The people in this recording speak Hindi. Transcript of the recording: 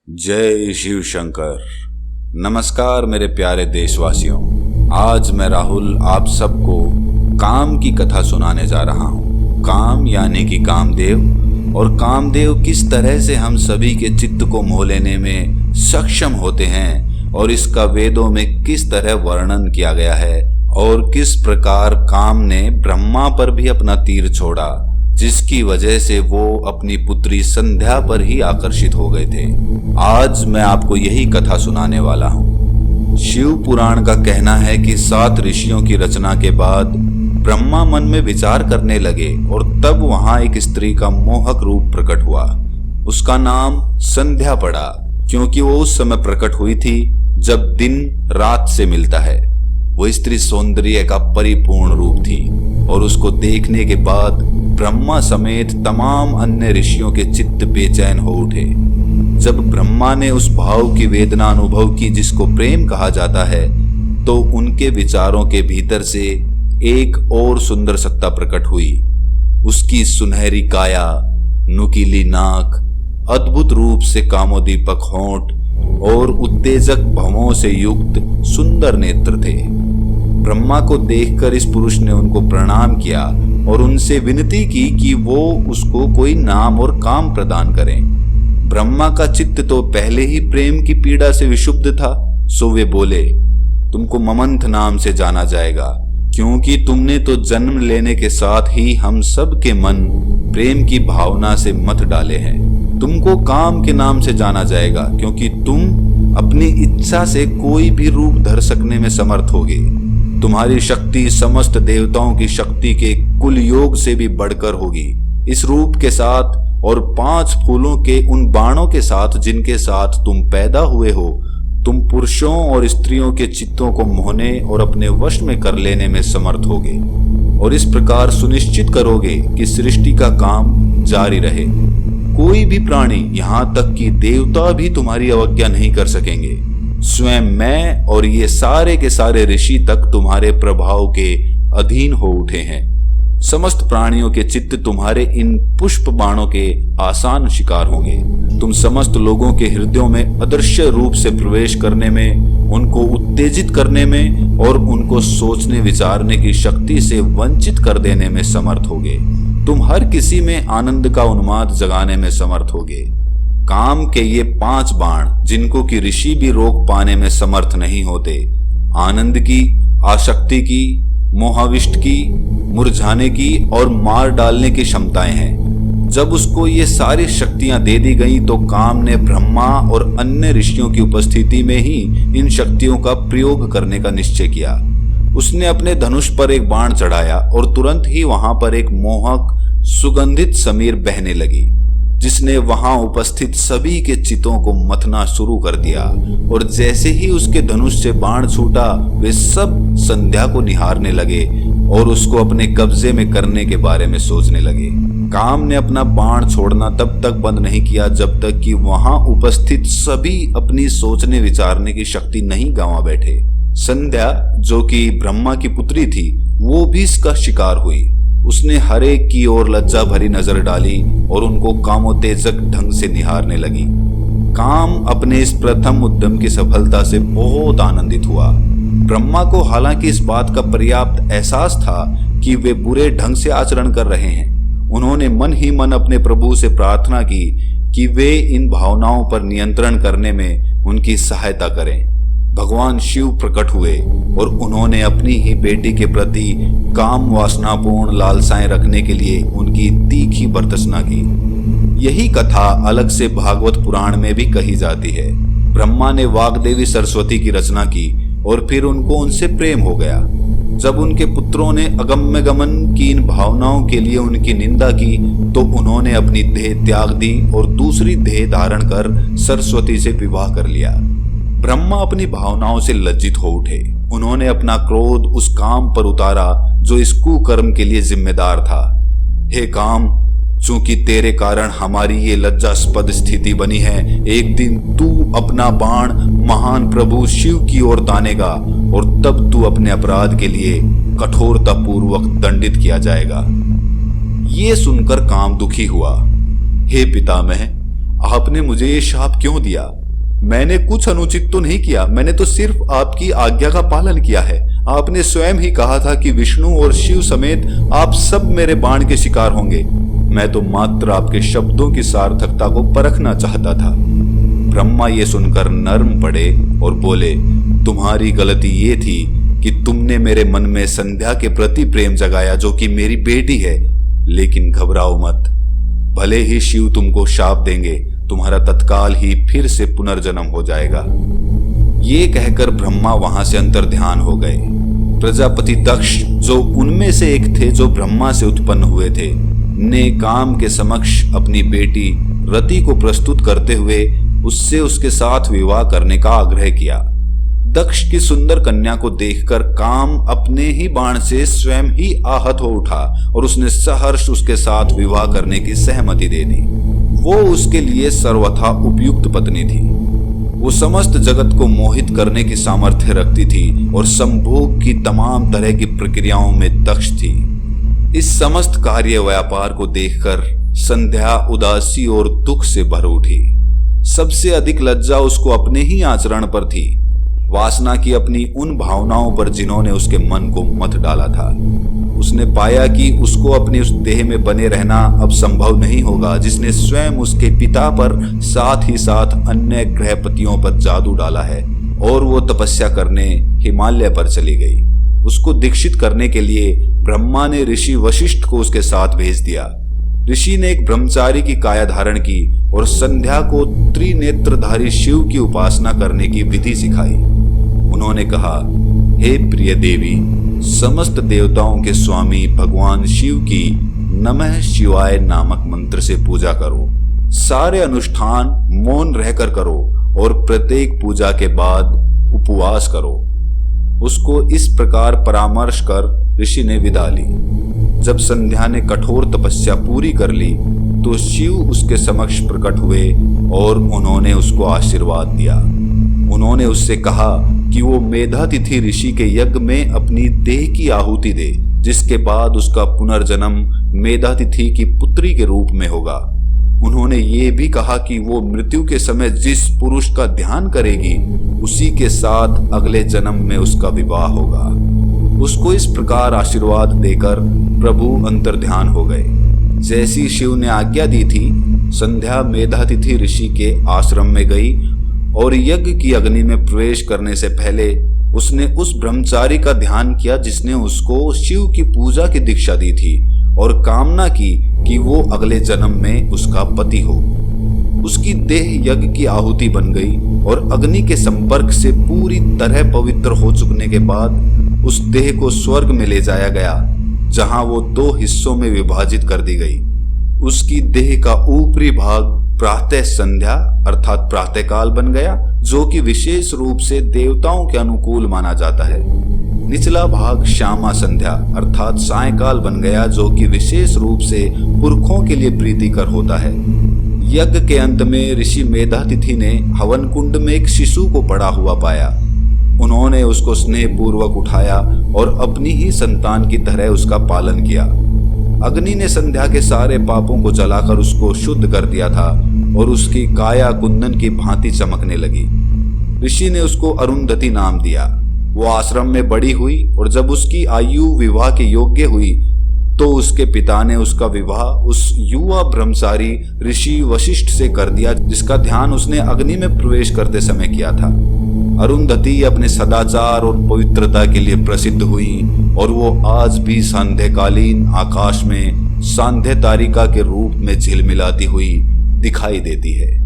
जय शिव शंकर। नमस्कार मेरे प्यारे देशवासियों। आज मैं राहुल आप सबको काम की कथा सुनाने जा रहा हूँ। काम यानी कि कामदेव, और कामदेव किस तरह से हम सभी के चित्त को मोह लेने में सक्षम होते हैं और इसका वेदों में किस तरह वर्णन किया गया है और किस प्रकार काम ने ब्रह्मा पर भी अपना तीर छोड़ा, जिसकी वजह से वो अपनी पुत्री संध्या पर ही आकर्षित हो गए थे। आज मैं आपको यही कथा सुनाने वाला हूँ। शिव पुराण का कहना है कि 7 ऋषियों की रचना के बाद ब्रह्मा मन में विचार करने लगे और तब वहां एक स्त्री का मोहक रूप प्रकट हुआ। उसका नाम संध्या पड़ा, क्योंकि वो उस समय प्रकट हुई थी जब दिन रात से मिलता है। वो स्त्री सौंदर्य का परिपूर्ण रूप थी और उसको देखने के बाद ब्रह्मा समेत तमाम अन्य ऋषियों के चित्त बेचैन हो उठे। जब ब्रह्मा ने उस भाव की वेदना अनुभव की जिसको प्रेम कहा जाता है, तो उनके विचारों के भीतर से एक और सुंदर सत्ता प्रकट हुई। उसकी सुनहरी काया, नुकीली नाक, अद्भुत रूप से कामोदीपक होंठ और उत्तेजक भवों से युक्त सुंदर नेत्र थे। ब्रह्मा को देखकर इस पुरुष ने उनको प्रणाम किया और उनसे विनती की कि वो उसको कोई नाम और काम प्रदान करें। ब्रह्मा का चित्त तो पहले ही प्रेम की पीड़ा से विक्षुब्ध था, सो वे बोले, तुमको ममंथ नाम से जाना जाएगा, क्योंकि तुमने तो जन्म लेने के साथ ही हम सब के मन प्रेम की भावना से मत डाले हैं। तुमको काम के नाम से जाना जाएगा, क्योंकि तुम अपनी इच्छा से कोई भी रूप धर सकने में समर्थ होगे। तुम्हारी शक्ति समस्त देवताओं की शक्ति के कुल योग से भी बढ़कर होगी। इस रूप के साथ और 5 फूलों के उन बाणों के साथ जिनके साथ तुम पैदा हुए हो, तुम पुरुषों और स्त्रियों के चित्तों को मोहने और अपने वश में कर लेने में समर्थ होगे और इस प्रकार सुनिश्चित करोगे कि सृष्टि का काम जारी रहे। कोई भी प्राणी, यहाँ तक कि देवता भी तुम्हारी अवज्ञा नहीं कर सकेंगे। स्वयं मैं और ये सारे के सारे ऋषि तक तुम्हारे प्रभाव के अधीन हो उठे हैं। समस्त प्राणियों के चित्त तुम्हारे इन पुष्प बाणों के आसान शिकार होंगे। तुम समस्त लोगों के हृदयों में अदृश्य रूप से प्रवेश करने में, उनको उत्तेजित करने में और उनको सोचने विचारने की शक्ति से वंचित कर देने में समर्थ होगे। तुम हर किसी में आनंद का उन्माद जगाने में समर्थ होगे। काम के ये 5 बाण, जिनको कि ऋषि भी रोक पाने में समर्थ नहीं होते, आनंद की, आसक्ति की, मोहाविष्ट की, मुरझाने की और मार डालने की क्षमताएं हैं। जब उसको ये सारी शक्तियां दे दी गई तो काम ने ब्रह्मा और अन्य ऋषियों की उपस्थिति में ही इन शक्तियों का प्रयोग करने का निश्चय किया। उसने अपने धनुष पर एक बाण चढ़ाया और तुरंत ही वहां पर एक मोहक सुगंधित समीर बहने लगी, जिसने वहां उपस्थित सभी के चित्तों को मथना शुरू कर दिया। और जैसे ही उसके धनुष से बाण छूटा, वे सब संध्या को निहारने लगे और उसको अपने कब्जे में करने के बारे में सोचने लगे। काम ने अपना बाण छोड़ना तब तक बंद नहीं किया जब तक कि वहां उपस्थित सभी अपनी सोचने विचारने की शक्ति नहीं गंवा बैठे। संध्या, जो कि ब्रह्मा की पुत्री थी, वो भी इसका शिकार हुई। उसने हर एक की ओर लज्जा भरी नजर डाली और उनको कामोत्तेजक ढंग से निहारने लगी। काम अपने इस प्रथम उद्यम की सफलता से बहुत आनंदित हुआ। ब्रह्मा को हालांकि इस बात का पर्याप्त एहसास था कि वे बुरे ढंग से आचरण कर रहे हैं। उन्होंने मन ही मन अपने प्रभु से प्रार्थना की कि वे इन भावनाओं पर नियंत्रण करने में उनकी सहायता करें। भगवान शिव प्रकट हुए और उन्होंने अपनी ही बेटी के प्रति काम वासनापूर्ण लालसाएं रखने के लिए उनकी तीखी भर्त्सना की। यही कथा अलग से भागवत पुराण में भी कही जाती है। ब्रह्मा ने वाग्देवी सरस्वती की रचना की और फिर उनको उनसे प्रेम हो गया। जब उनके पुत्रों ने अगम्य गमन की इन भावनाओं के लिए उनकी निंदा की, तो उन्होंने अपनी देह त्याग दी और दूसरी देह धारण कर सरस्वती से विवाह कर लिया। ब्रह्मा अपनी भावनाओं से लज्जित हो उठे। उन्होंने अपना क्रोध उस काम पर उतारा जो इस कुकर्म के लिए जिम्मेदार था। हे काम, चूंकि तेरे कारण हमारी ये लज्जास्पद स्थिति बनी है, एक दिन तू अपना बाण महान प्रभु शिव की ओर तानेगा और तब तू अपने अपराध के लिए कठोरता पूर्वक दंडित किया जाएगा। ये सुनकर काम दुखी हुआ। हे पितामह, आपने मुझे ये शाप क्यों दिया? मैंने कुछ अनुचित तो नहीं किया, मैंने तो सिर्फ आपकी आज्ञा का पालन किया है। आपने स्वयं ही कहा था कि विष्णु और शिव समेत आप सब मेरे बाण के शिकार होंगे। मैं तो मात्र आपके शब्दों की सार्थकता को परखना चाहता था। ब्रह्मा ये सुनकर नर्म पड़े और बोले, तुम्हारी गलती ये थी कि तुमने मेरे मन में संध्या के प्रति प्रेम जगाया, जो कि मेरी बेटी है। लेकिन घबराओ मत, भले ही शिव तुमको शाप देंगे, तुम्हारा तत्काल ही फिर से पुनर्जन्म हो जाएगा। ये कहकर ब्रह्मा वहां से अंतर्ध्यान हो गए। प्रजापति दक्ष, जो उनमें से एक थे जो ब्रह्मा से उत्पन्न हुए थे, ने काम के समक्ष अपनी बेटी रति को प्रस्तुत करते हुए उससे उसके साथ विवाह करने का आग्रह किया। दक्ष की सुंदर कन्या को देखकर काम अपने ही बाण से स्वयं ही आहत हो उठा और उसने सहर्ष उसके साथ विवाह करने की सहमति दे दी। वो उसके लिए सर्वथा उपयुक्त पत्नी थी। वो समस्त जगत को मोहित करने की सामर्थ्य रखती थी और संभोग की तमाम तरह की प्रक्रियाओं में दक्ष थी। इस समस्त कार्य व्यापार को देखकर संध्या उदासी और दुख से भर उठी। सबसे अधिक लज्जा उसको अपने ही आचरण पर थी, वासना की अपनी उन भावनाओं पर जिन्होंने उसके मन को मथ डाला था। उसने पाया कि उसको अपनी उस देह में बने रहना अब संभव नहीं होगा जिसने स्वयं उसके पिता पर साथ ही साथ अन्य ग्रहपतियों पर जादू डाला है, और वो तपस्या करने हिमालय पर चली गई। उसको दीक्षित करने के लिए ब्रह्मा ने ऋषि वशिष्ठ को उसके साथ भेज दिया। ऋषि ने एक ब्रह्मचारी की काया धारण की और संध्या को त्रिनेत्रधारी शिव की उपासना करने की विधि सिखाई। उन्होंने कहा, हे प्रिय देवी, समस्त देवताओं के स्वामी भगवान शिव की नमः शिवाय नामक मंत्र से पूजा करो। सारे अनुष्ठान मौन रहकर करो और प्रत्येक पूजा के बाद उपवास करो। उसको इस प्रकार परामर्श कर ऋषि ने विदा ली। जब संध्या ने कठोर तपस्या पूरी कर ली तो शिव उसके समक्ष प्रकट हुए और उन्होंने उसको आशीर्वाद दिया। उन्होंने उससे कहा कि वो मेधातिथि ऋषि के यज्ञ में अपनी देह की आहुति दे, जिसके बाद उसका पुनर्जन्म मेधातिथि की पुत्री के रूप में होगा। उन्होंने ये भी कहा कि वो मृत्यु के समय जिस पुरुष का ध्यान करेगी उसी के साथ अगले जन्म में उसका विवाह होगा। उसको इस प्रकार आशीर्वाद देकर प्रभु अंतर्ध्यान हो गए। जैसी शिव ने आज्ञा दी थी, संध्या मेधातिथि ऋषि के आश्रम में गई और यज्ञ की अग्नि में प्रवेश करने से पहले उसने उस ब्रह्मचारी का ध्यान किया जिसने उसको शिव की पूजा की दीक्षा दी थी और कामना की कि वो अगले जन्म में उसका पति हो। उसकी देह यज्ञ की आहुति बन गई और अग्नि के संपर्क से पूरी तरह पवित्र हो चुकने के बाद उस देह को स्वर्ग में ले जाया गया, जहां वो 2 हिस्सों में विभाजित कर दी गई। उसकी देह का ऊपरी भाग प्रातः संध्या अर्थात प्रातःकाल बन गया, जो कि विशेष रूप से देवताओं के अनुकूल माना जाता है। निचला भाग श्यामा संध्या अर्थात सायंकाल बन गया, जो कि विशेष रूप से पुरखों के लिए प्रीतिकर होता है। यज्ञ के अंत में ऋषि मेधातिथि ने हवन कुंड में एक शिशु को पड़ा हुआ पाया। उन्होंने उसको स्नेह पूर्वक उठाया और अपनी ही संतान की तरह उसका पालन किया। अग्नि ने संध्या के सारे पापों को जलाकर उसको शुद्ध कर दिया था और उसकी काया कुंदन की भांति चमकने लगी। ऋषि ने उसको अरुंधति नाम दिया। वो आश्रम में बड़ी हुई और जब उसकी आयु विवाह के योग्य हुई तो उसके पिता ने उसका विवाह उस युवा ब्रह्मचारी ऋषि वशिष्ठ से कर दिया, जिसका ध्यान उसने अग्नि में प्रवेश करते समय किया था। अरुंधति अपने सदाचार और पवित्रता के लिए प्रसिद्ध हुई और वो आज भी सांध्यकालीन आकाश में सांध्य तारिका के रूप में झिलमिलाती हुई दिखाई देती है।